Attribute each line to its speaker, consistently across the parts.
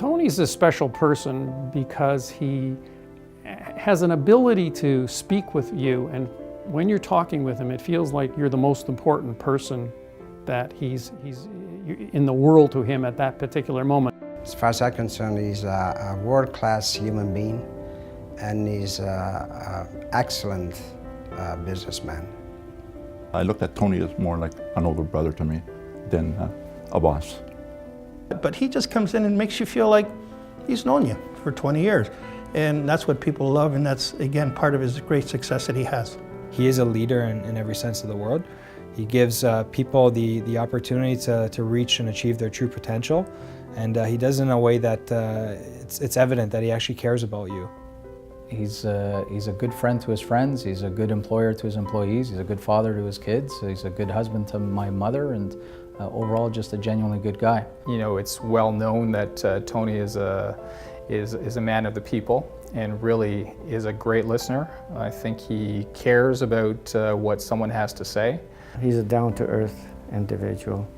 Speaker 1: Tony's a special person because he has an ability to speak with you, and when you're talking with him, it feels like you're the most important person that he's in the world to him at that particular moment.
Speaker 2: As far as I'm concerned, he's a world-class human being, and he's an excellent businessman.
Speaker 3: I looked at Tony as more like an older brother to me than a boss.
Speaker 4: But he just comes in and makes you feel like he's known you for 20 years. And that's what people love, and that's, again, part of his great success that he has.
Speaker 5: He is a leader in every sense of the word. He gives people the opportunity to reach and achieve their true potential. And he does it in a way that it's evident that he actually cares about you.
Speaker 6: He's a good friend to his friends, he's a good employer to his employees, he's a good father to his kids, he's a good husband to my mother, and overall just a genuinely good guy.
Speaker 7: You know, it's well known that Tony is a man of the people and really is a great listener. I think he cares about what someone has to say.
Speaker 8: He's a down-to-earth individual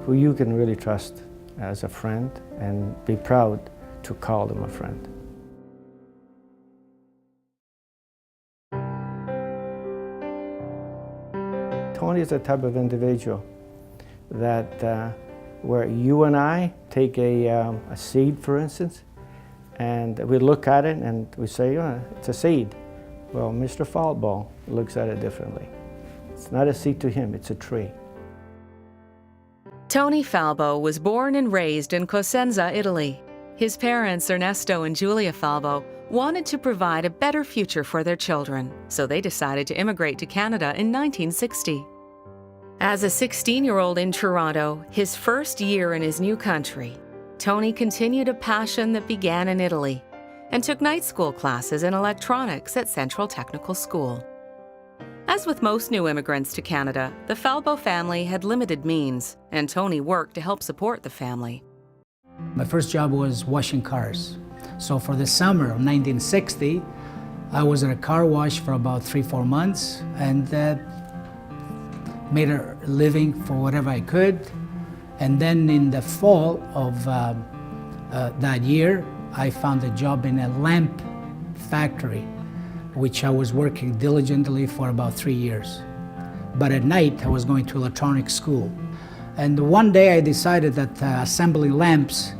Speaker 8: who you can really trust as a friend and be proud to call him a friend. Tony is the type of individual that where you and I take a seed, for instance, and we look at it and we say, oh, it's a seed. Well, Mr. Falbo looks at it differently. It's not a seed to him, it's a tree.
Speaker 9: Tony Falbo was born and raised in Cosenza, Italy. His parents, Ernesto and Julia Falbo, wanted to provide a better future for their children, so they decided to immigrate to Canada in 1960. As a 16-year-old in Toronto, his first year in his new country, Tony continued a passion that began in Italy and took night school classes in electronics at Central Technical School. As with most new immigrants to Canada, the Falbo family had limited means, and Tony worked to help support the family.
Speaker 10: My first job was washing cars. So for the summer of 1960, I was at a car wash for about 3-4 months and made a living for whatever I could. And then in the fall of that year, I found a job in a lamp factory, which I was working diligently for about 3 years. But at night, I was going to electronics school. And one day I decided that assembling lamps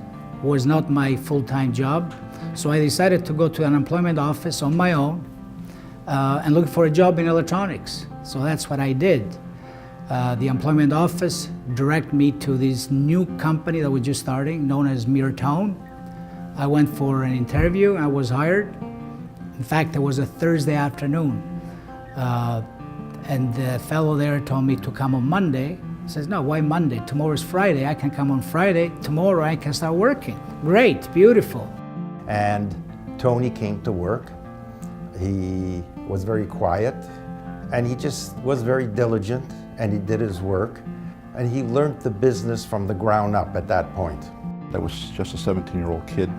Speaker 10: was not my full-time job. So I decided to go to an unemployment office on my own and look for a job in electronics. So that's what I did. The employment office directed me to this new company that was just starting, known as Tone. I went for an interview, I was hired. In fact, it was a Thursday afternoon. And the fellow there told me to come on Monday. He says, no, why Monday? Tomorrow's Friday, I can come on Friday. Tomorrow I can start working. Great, beautiful.
Speaker 11: And Tony came to work. He was very quiet, and he just was very diligent, and he did his work, and he learned the business from the ground up at that point.
Speaker 3: I was just a 17-year-old kid,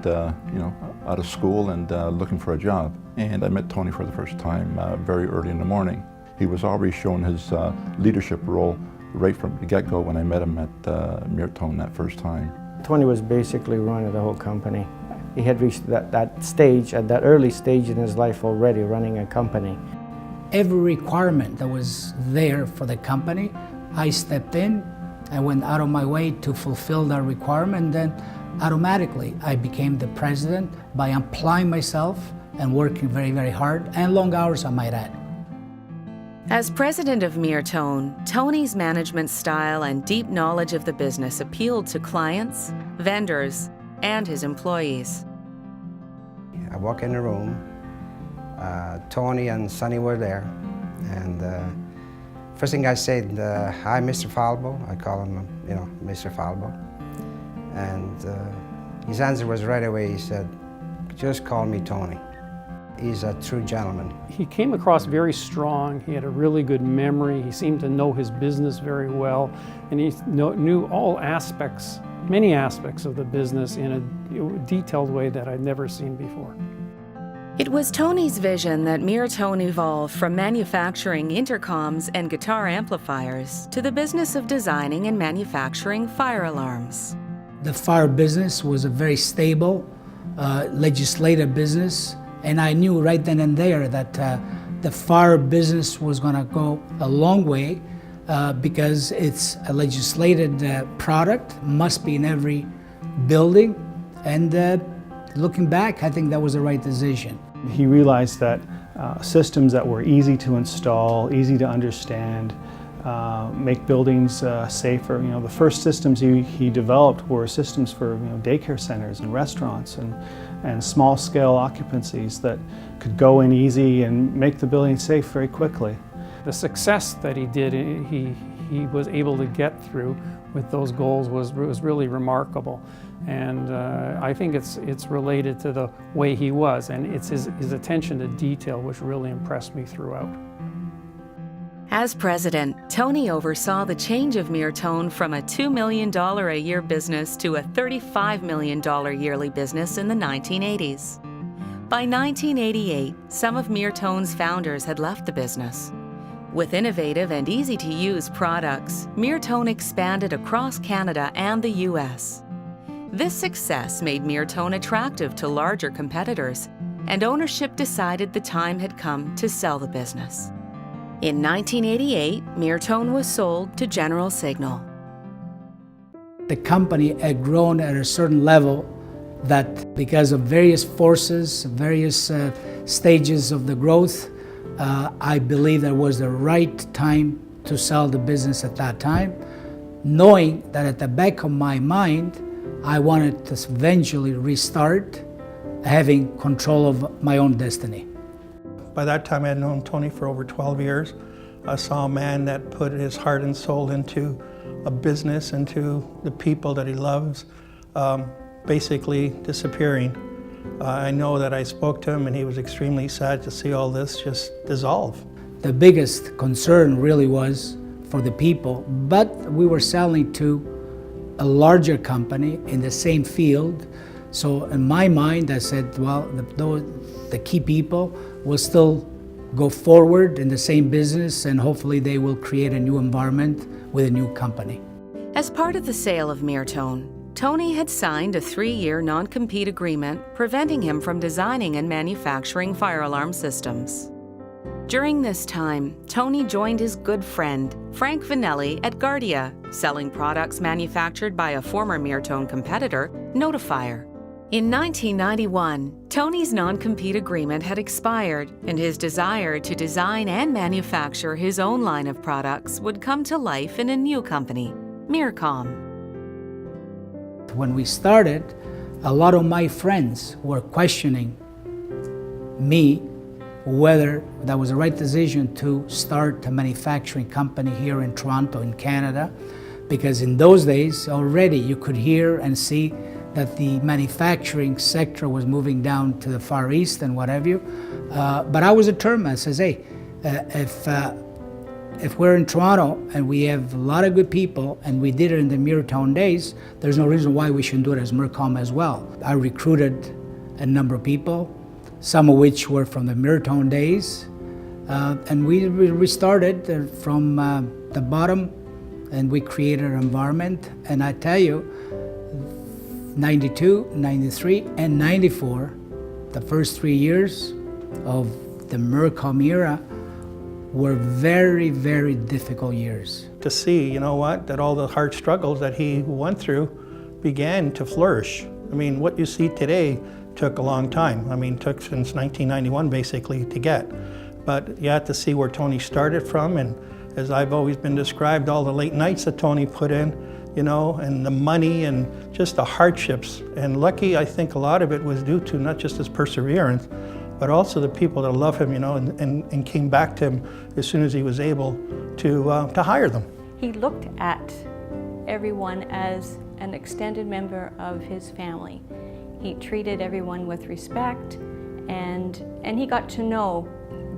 Speaker 3: out of school and looking for a job. And I met Tony for the first time very early in the morning. He was already showing his leadership role right from the get-go when I met him at Tone that first time.
Speaker 8: Tony was basically running the whole company. He had reached that stage, at that early stage in his life already, running a company.
Speaker 10: Every requirement that was there for the company, I stepped in. I went out of my way to fulfill that requirement, then automatically I became the president by applying myself and working very, very hard, and long hours, I might add.
Speaker 9: As president of Tone, Tony's management style and deep knowledge of the business appealed to clients, vendors, and his employees.
Speaker 2: I walk in the room, Tony and Sonny were there, and first thing I said, hi, Mr. Falbo. I call him, Mr. Falbo. And his answer was right away, he said, just call me Tony. He's a true gentleman.
Speaker 1: He came across very strong. He had a really good memory. He seemed to know his business very well, and he knew all aspects, many aspects of the business in a detailed way that I'd never seen before.
Speaker 9: It was Tony's vision that Mirtone evolved from manufacturing intercoms and guitar amplifiers to the business of designing and manufacturing fire alarms.
Speaker 10: The fire business was a very stable, legislative business, and I knew right then and there that the fire business was going to go a long way because it's a legislated product, must be in every building, and looking back, I think that was the right decision.
Speaker 12: He realized that systems that were easy to install, easy to understand, make buildings safer. You know, the first systems he developed were systems for daycare centers and restaurants and small-scale occupancies that could go in easy and make the building safe very quickly.
Speaker 1: The success that he did, he was able to get through with those goals was really remarkable. And I think it's related to the way he was, and it's his attention to detail which really impressed me throughout.
Speaker 9: As president, Tony oversaw the change of Mirtone from a $2 million a year business to a $35 million yearly business in the 1980s. By 1988, some of Mirtone's founders had left the business. With innovative and easy-to-use products, Mirtone expanded across Canada and the U.S. This success made Mirtone attractive to larger competitors, and ownership decided the time had come to sell the business. In 1988, Mirtone was sold to General Signal.
Speaker 10: The company had grown at a certain level that because of various forces, various stages of the growth, I believe that was the right time to sell the business at that time, knowing that at the back of my mind, I wanted to eventually restart having control of my own destiny.
Speaker 4: By that time, I had known Tony for over 12 years. I saw a man that put his heart and soul into a business, into the people that he loves, basically disappearing. I know that I spoke to him and he was extremely sad to see all this just dissolve.
Speaker 10: The biggest concern really was for the people, but we were selling to a larger company in the same field. So in my mind, I said, well, the key people will still go forward in the same business, and hopefully they will create a new environment with a new company.
Speaker 9: As part of the sale of Mirtone, Tony had signed a 3-year non-compete agreement preventing him from designing and manufacturing fire alarm systems. During this time, Tony joined his good friend, Frank Vanelli, at Guardia, selling products manufactured by a former Mirtone competitor, Notifier. In 1991, Tony's non-compete agreement had expired, and his desire to design and manufacture his own line of products would come to life in a new company, Mircom.
Speaker 10: When we started, a lot of my friends were questioning me whether that was the right decision to start a manufacturing company here in Toronto, in Canada, because in those days already you could hear and see that the manufacturing sector was moving down to the Far East and what have you. But I was determined. I says, hey, if we're in Toronto and we have a lot of good people and we did it in the Mirtone days, there's no reason why we shouldn't do it as Mircom as well. I recruited a number of people, some of which were from the Mirtone days, and we restarted from the bottom, and we created an environment. And I tell you, 92, 93, and 94, the first 3 years of the Mircom era, were very, very difficult years.
Speaker 4: To see, you know what, that all the hard struggles that he went through began to flourish. I mean, what you see today took a long time. I mean, took since 1991 basically to get. But you have to see where Tony started from, and as I've always been described, all the late nights that Tony put in, you know, and the money and just the hardships. And lucky, I think a lot of it was due to not just his perseverance, but also the people that love him, you know, and came back to him as soon as he was able to hire them.
Speaker 13: He looked at everyone as an extended member of his family. He treated everyone with respect, and he got to know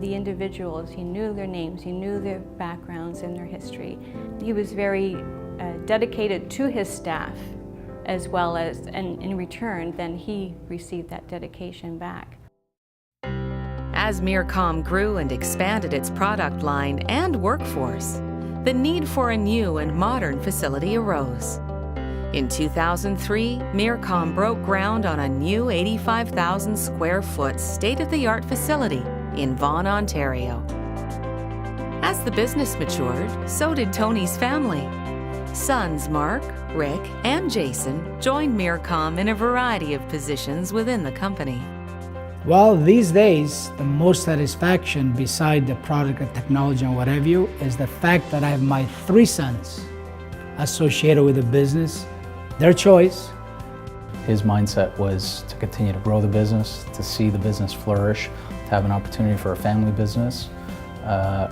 Speaker 13: the individuals. He knew their names, he knew their backgrounds and their history. He was very dedicated to his staff, as well as, and in return, then he received that dedication back.
Speaker 9: As Mircom grew and expanded its product line and workforce, the need for a new and modern facility arose. In 2003, Mircom broke ground on a new 85,000 square foot state-of-the-art facility in Vaughan, Ontario. As the business matured, so did Tony's family. Sons Mark, Rick, and Jason joined Mircom in a variety of positions within the company.
Speaker 10: Well, these days, the most satisfaction beside the product and technology and what have you is the fact that I have my 3 sons associated with the business, their choice.
Speaker 6: His mindset was to continue to grow the business, to see the business flourish, to have an opportunity for a family business,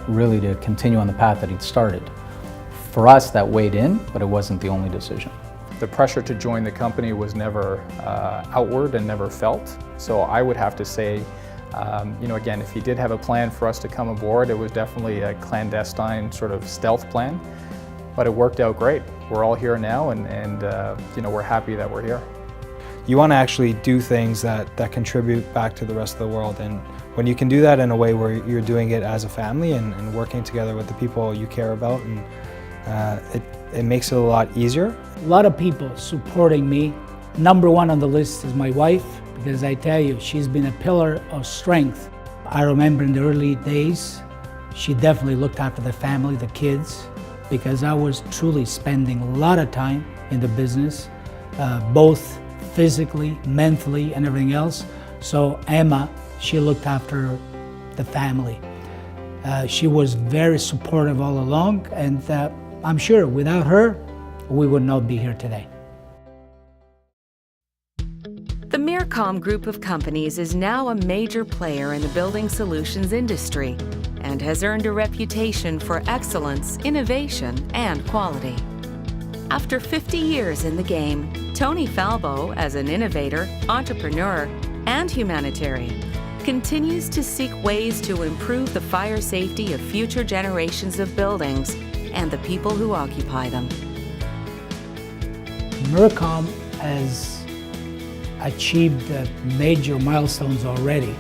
Speaker 6: really to continue on the path that he'd started. For us, that weighed in, but it wasn't the only decision.
Speaker 7: The pressure to join the company was never outward and never felt. So I would have to say, again, if he did have a plan for us to come aboard, it was definitely a clandestine sort of stealth plan, but it worked out great. We're all here now, and we're happy that we're here.
Speaker 5: You want to actually do things that contribute back to the rest of the world, and when you can do that in a way where you're doing it as a family and working together with the people you care about, and it makes it a lot easier.
Speaker 10: A lot of people supporting me. Number 1 on the list is my wife, because I tell you, she's been a pillar of strength. I remember in the early days, she definitely looked after the family, the kids, because I was truly spending a lot of time in the business, both physically, mentally, and everything else. So Emma, she looked after the family. She was very supportive all along, and I'm sure without her, we would not be here today.
Speaker 9: The Mircom group of companies is now a major player in the building solutions industry and has earned a reputation for excellence, innovation, and quality. After 50 years in the game, Tony Falbo, as an innovator, entrepreneur, and humanitarian, continues to seek ways to improve the fire safety of future generations of buildings and the people who occupy them.
Speaker 10: Mircom has achieved major milestones already.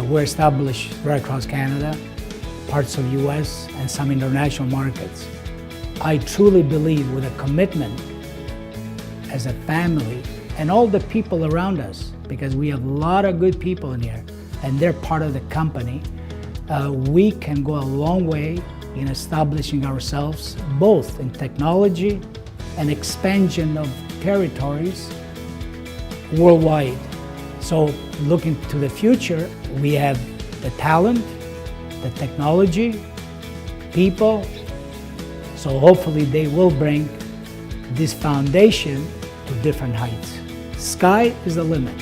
Speaker 10: We're established right across Canada, parts of US, and some international markets. I truly believe with a commitment as a family and all the people around us, because we have a lot of good people in here and they're part of the company, we can go a long way in establishing ourselves both in technology and expansion of territories worldwide. So looking to the future, we have the talent, the technology, people, so hopefully they will bring this foundation to different heights. Sky is the limit.